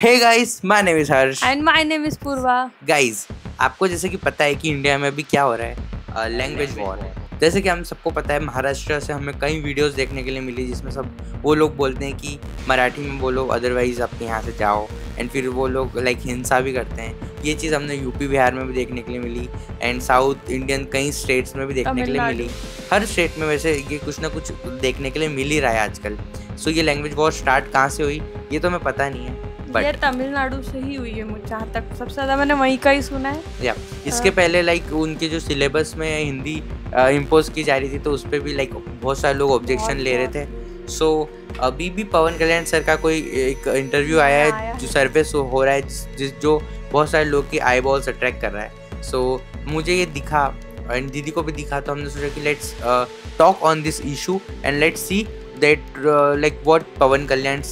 Hey guys, my name is Harsh and my name is Purva. Guys, आपको जैसे कि पता है कि इंडिया में अभी क्या हो रहा है, लैंग्वेज वॉर। जैसे कि हम सबको पता है, महाराष्ट्र से हमें कई वीडियोस देखने के लिए मिली जिसमें सब वो लोग बोलते हैं कि मराठी में बोलो, अदरवाइज आप यहाँ से जाओ। एंड फिर वो लोग लाइक हिंसा भी करते हैं। ये चीज़ हमने यूपी बिहार में भी देखने के लिए मिली एंड साउथ इंडियन कई स्टेट्स में भी देखने के लिए मिली। हर स्टेट में वैसे ये कुछ ना कुछ देखने के लिए मिल ही रहा है आजकल। सो ये लैंग्वेज वॉर स्टार्ट कहाँ से हुई ये तो हमें पता नहीं है, ये तमिलनाडु से ही हुई है, मुझे जहाँ तक सबसे ज़्यादा मैंने वहीं का ही सुना है। या इसके पहले लाइक उनके जो सिलेबस में हिंदी इम्पोज की जा रही थी तो उस पर भी लाइक बहुत सारे लोग ऑब्जेक्शन ले रहे थे। सो अभी भी पवन कल्याण सर का कोई एक इंटरव्यू आया है जो सर्वे हो रहा है जो बहुत सारे लोग की आई बॉल्स अट्रैक्ट कर रहा है। सो मुझे ये दिखा एंड दीदी को भी दिखा, तो हमने सोचा कि let's talk on this issue and let's see that like what Pawan Kalyan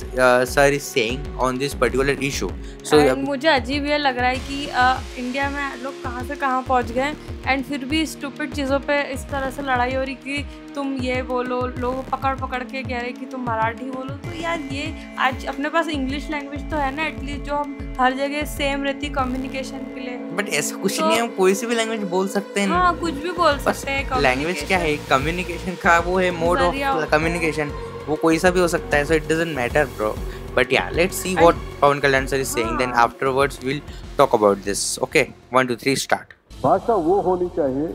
sir is saying on this particular issue. So मुझे अजीब ये लग रहा है कि इंडिया में लोग कहाँ से कहाँ पहुँच गए एंड फिर भी स्टूपिड चीज़ों पे इस तरह से लड़ाई हो रही कि तुम ये बोलो, लोग पकड़ के कह रहे कि तुम मराठी बोलो। तो यार ये आज अपने पास इंग्लिश लैंग्वेज तो है ना एटलीस्ट, जो हम हर जगह सेम रहती कम्युनिकेशन के लिए। बट ऐसा कुछ नहीं है, हम कोई सी भी लैंग्वेज बोल सकते हैं। हाँ, कुछ भी बोल सकते हैं। लैंग्वेज क्या है, कम्युनिकेशन का वो है मोड ऑफ कम्युनिकेशन, वो कोई सा भी हो सकता है। So it doesn't matter bro, but yeah let's see what Pawan Kalyan sir is saying, then afterwards we will talk about this. Okay, 1 2 3 start. भाषा वो होनी चाहिए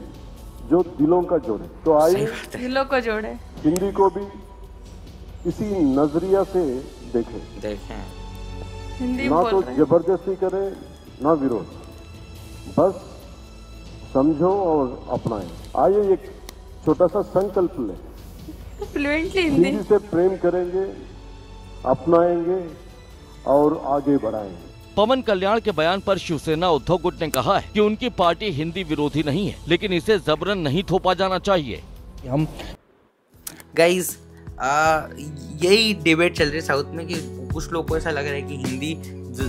जो दिलों का जोड़े। तो आइए दिलों को जोड़े। हिंदी को भी इसी नजरिया से देखें। हिंदी ना तो जबरदस्ती करें ना विरोध, बस समझो और अपनाएं। आइए एक छोटा सा संकल्प लें, फ्लुएंटली हिंदी से प्रेम करेंगे, अपनाएंगे और आगे बढ़ाएंगे। पवन कल्याण के बयान पर शिवसेना उद्धव गुट ने कहा है कि उनकी पार्टी हिंदी विरोधी नहीं है, लेकिन इसे जबरन नहीं थोपा जाना चाहिए। हम गाइस यही डिबेट चल रही है साउथ में कि कुछ लोगों को ऐसा लग रहा है कि हिंदी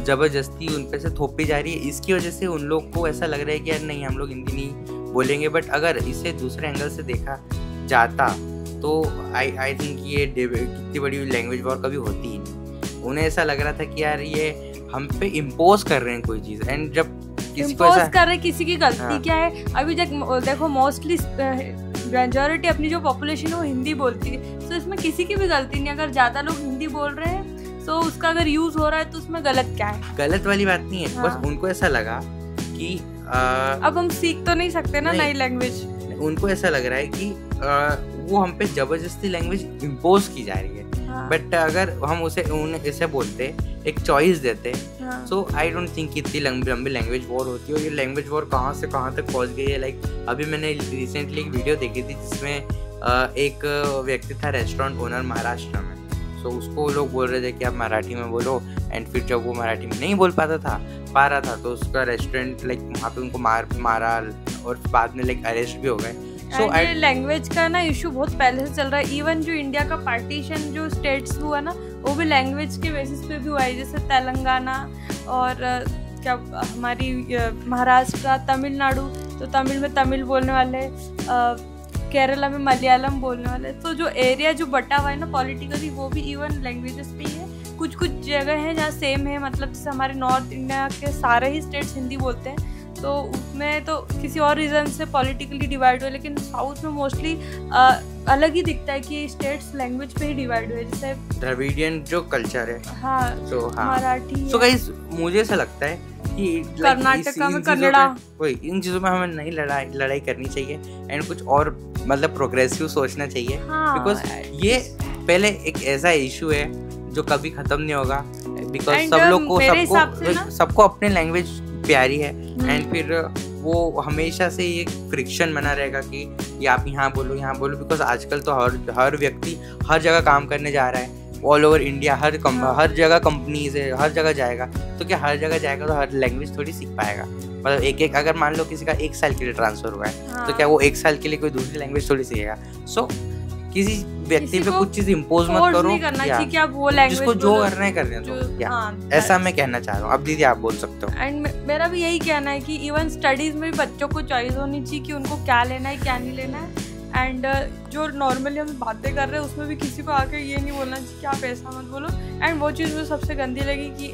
जबरदस्ती उन पे से थोपी जा रही है। इसकी वजह से उन लोग को ऐसा लग रहा है कि यार नहीं, हम लोग हिंदी नहीं बोलेंगे। बट अगर इसे दूसरे एंगल से देखा जाता तो आई थिंक ये कितनी बड़ी लैंग्वेज वॉर कभी होती ही नहीं। उन्हें ऐसा लग रहा था कि यार ये हम पे इम्पोज कर रहे हैं कोई चीज़, एंड जब किसी को ऐसा कर रहे, किसी की गलती क्या है। अभी देखो मोस्टली मेजॉरिटी अपनी जो पॉपुलेशन है वो हिंदी बोलती है, तो इसमें किसी की भी गलती नहीं। अगर ज़्यादा लोग हिंदी बोल रहे हैं तो उसका अगर यूज़ हो रहा है तो उसमें गलत क्या है? गलत वाली बात नहीं है। बस उनको ऐसा लगा कि अब हम सीख तो नहीं सकते ना नई लैंग्वेज। उनको ऐसा लग रहा है कि वो हम पे जबरदस्ती लैंग्वेज इम्पोज की जा रही है। बट अगर हम उन्हें ऐसे बोलते, एक चॉइस देते, सो आई डोंट थिंक इतनी लंबी लैंग्वेज वॉर होती है। और ये लैंग्वेज वॉर कहाँ से कहाँ तक पहुँच गई है। लाइक अभी मैंने रिसेंटली एक वीडियो देखी थी जिसमें एक व्यक्ति था रेस्टोरेंट ओनर महाराष्ट्र में। सो उसको लोग बोल रहे थे कि आप मराठी में बोलो, एंड फिर जब वो मराठी में नहीं बोल पा रहा था तो उसका रेस्टोरेंट लाइक वहाँ पे उनको मारा और बाद में लाइक अरेस्ट भी हो गए। ये लैंग्वेज का ना इशू बहुत पहले से चल रहा है। इवन जो इंडिया का पार्टीशन जो स्टेट्स हुआ ना, वो भी लैंग्वेज के बेसिस पे भी हुआ है। जैसे तेलंगाना और क्या हमारी महाराष्ट्र, तमिलनाडु, तो तमिल में तमिल बोलने वाले, केरला में मलयालम बोलने वाले। तो जो एरिया जो बटा हुआ है ना पॉलिटिकली, वो भी इवन लैंग्वेजेस पे ही है। कुछ जगह है जहाँ सेम है, मतलब जैसे हमारे नॉर्थ इंडिया के सारे ही स्टेट्स हिंदी बोलते हैं, तो उसमें तो किसी और रीज़न से पॉलिटिकली डिवाइड हुए। लेकिन साउथ में मोस्टली अलग ही दिखता है कि स्टेट्स लैंग्वेज पे ही डिवाइड हुए। जैसे द्रविडियन जो कल्चर है, मराठी। सो गाइस मुझे ऐसा लगता है कि कर्नाटका में कन्नड़ा, इन चीज़ों में हमें नहीं लड़ाई करनी चाहिए एंड कुछ और मतलब प्रोग्रेसिव सोचना चाहिए। बिकॉज ये पहले एक ऐसा इशू है जो कभी खत्म नहीं होगा। बिकॉज सब लोग को सबको अपनी लैंग्वेज प्यारी है, एंड फिर वो हमेशा से ये फ्रिक्शन बना रहेगा कि ये आप यहाँ बोलो। बिकॉज आजकल तो हर व्यक्ति हर जगह काम करने जा रहा है, ऑल ओवर इंडिया, हर जगह कंपनीज है, हर जगह जाएगा। तो क्या हर जगह जाएगा तो हर लैंग्वेज थोड़ी सीख पाएगा? मतलब एक अगर मान लो किसी का 1 साल के लिए ट्रांसफर हुआ है, तो क्या वो 1 साल के लिए कोई दूसरी लैंग्वेज थोड़ी सीखेगा? सो किसी व्यक्ति पे कुछ चीज इम्पोज मत करो, जिसको जो करना है करने दो। ऐसा मैं कहना चाह रहा हूँ। अब दीदी आप बोल सकते हो। एंड मेरा भी यही कहना है कि इवन स्टडीज में भी बच्चों को चॉइस होनी चाहिए कि उनको क्या लेना है क्या नहीं लेना है। एंड जो नॉर्मली हम बातें कर रहे हैं उसमें भी किसी को आके ये नहीं बोलना चाहिए कि आप ऐसा मत बोलो। एंड वो चीज़ मुझे सबसे गंदी लगी कि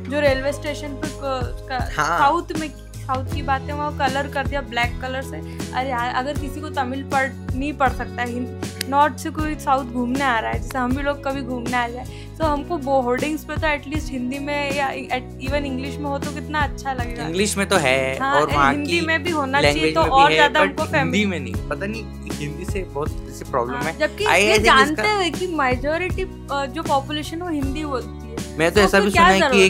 जो रेलवे स्टेशन पे साउथ की बात है, वहाँ कलर कर दिया ब्लैक कलर से। अरे यार, अगर किसी को तमिल नहीं पढ़ सकता है, नॉर्थ से कोई साउथ घूमने आ रहा है, जैसे हम भी लोग कभी घूमने आ जाए, तो हमको वो होर्डिंग्स पे तो एटलीस्ट हिंदी में या इवन इंग्लिश में हो तो कितना अच्छा लगेगा। इंग्लिश में तो है, हाँ, और वहाँ हिंदी की में भी होना चाहिए तो और ज्यादा हमको हिंदी में नहीं, पता नहीं हिंदी से बहुत ऐसी प्रॉब्लम है। जबकि ये जानते हैं कि मेजॉरिटी जो पॉपुलेशन वो हिंदी बोलती है। मैं तो ऐसा भी सुना है कि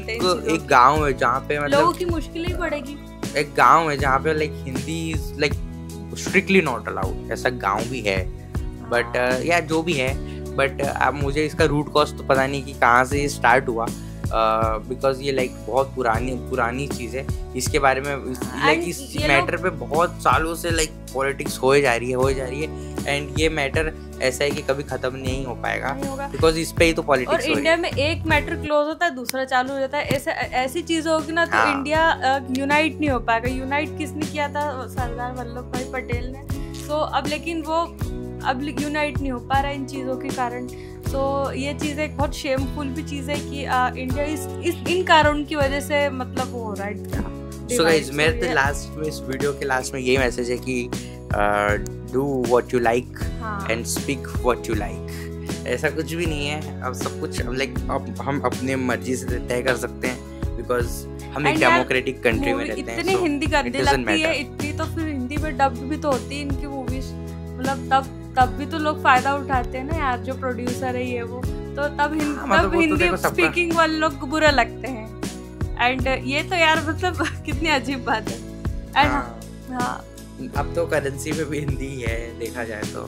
एक गाँव है जहाँ पे मतलब लोगों की मुश्किल ही पड़ेगी। एक गांव है जहाँ पे like Hindi like strictly not allowed, ऐसा गांव भी है। बट या जो भी है, बट अब मुझे इसका रूट कॉज तो पता नहीं कि कहाँ से ये स्टार्ट हुआ, बिकॉज ये लाइक बहुत पुरानी चीज़ है। इसके बारे में लाइक इस मैटर पे बहुत सालों से लाइक पॉलिटिक्स हो जा रही है एंड ये मैटर ऐसा है कि कभी खत्म नहीं हो पाएगा, बिकॉज इस पे ही तो पॉलिटिक्स और इंडिया में एक मैटर क्लोज होता है दूसरा चालू हो जाता है। ऐसी चीज होगी ना तो इंडिया यूनाइट नहीं हो पाएगा। यूनाइट किसने किया था? सरदार वल्लभ भाई पटेल ने। तो अब लेकिन वो अब यूनाइट नहीं हो पा रहा है इन चीज़ों के कारण। तो ये चीज़ एक बहुत शेमफुल भी चीज़ है कि इंडिया इन कारणों की वजह से मतलब वो हो रहा है। सो गाइस, मेरे तो लास्ट में इस वीडियो के लास्ट में यही मैसेज है कि do what you like and speak what you like. ऐसा कुछ भी नहीं है, अब सब कुछ लाइक हम अपने मर्जी से तय कर सकते हैं, बिकॉज हम एक डेमोक्रेटिक कंट्री में रहते हैं। इतनी हिंदी गंदी लगती है इतनी, तो फिर हिंदी में डब भी तो होती है इनकी मूवीज, मतलब तब भी तो लोग फायदा उठाते हैं ना यार, जो प्रोड्यूसर है ये वो, तो तब हिंदी स्पीकिंग वाले लोग बुरे लगते हैं। एंड ये तो यार मतलब कितनी अजीब बात है। एंड हाँ, अब तो करेंसी में भी हिंदी है देखा जाए तो,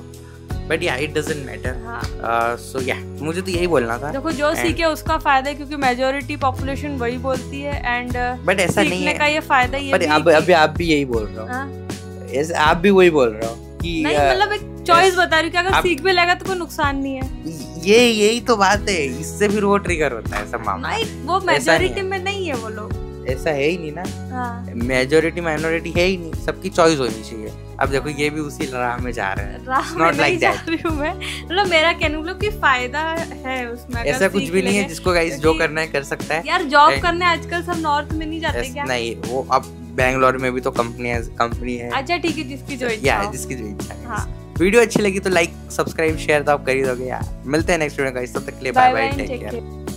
बट या इट डजंट मैटर। सो या मुझे तो यही बोलना था। देखो जो सीखे उसका फायदा है, क्योंकि मेजॉरिटी पॉपुलेशन वही बोलती है। एंड बट ऐसा नहीं है का ये फायदा ये पर अभी आप भी यही बोल रहे हो, आप भी वही बोल रहे हो कि नहीं, मतलब एक चॉइस बता रही हूँ कि अगर सीख भी लेगा तो कोई नुकसान नहीं है। यही तो बात है, इससे फिर वो ट्रिगर होता है सब मामला। नहीं, वो मेजॉरिटी में नहीं है वो लोग, ऐसा है ही नहीं ना। मेजॉरिटी माइनॉरिटी है ही नहीं, सबकी चॉइस होनी चाहिए। अब देखो ये भी उसी राह में जा रहे हैं, नॉट लाइक दैट। मतलब मेरा कहने मतलब कि फायदा है उसमें, ऐसा कुछ भी नहीं है। जिसको गाइस जो करना है कर सकता है यार। जॉब करने आजकल सब नॉर्थ में नहीं जाते क्या? नहीं, वो अब बैंगलोर में भी तो कंपनी है। अच्छा ठीक है, जिसकी जो इच्छा है। वीडियो अच्छी लगी तो लाइक सब्सक्राइब शेयर तो आप कर ही दोगे यार। मिलते हैं नेक्स्ट वीडियो में, तब तक के लिए बाय बाय, टेक केयर।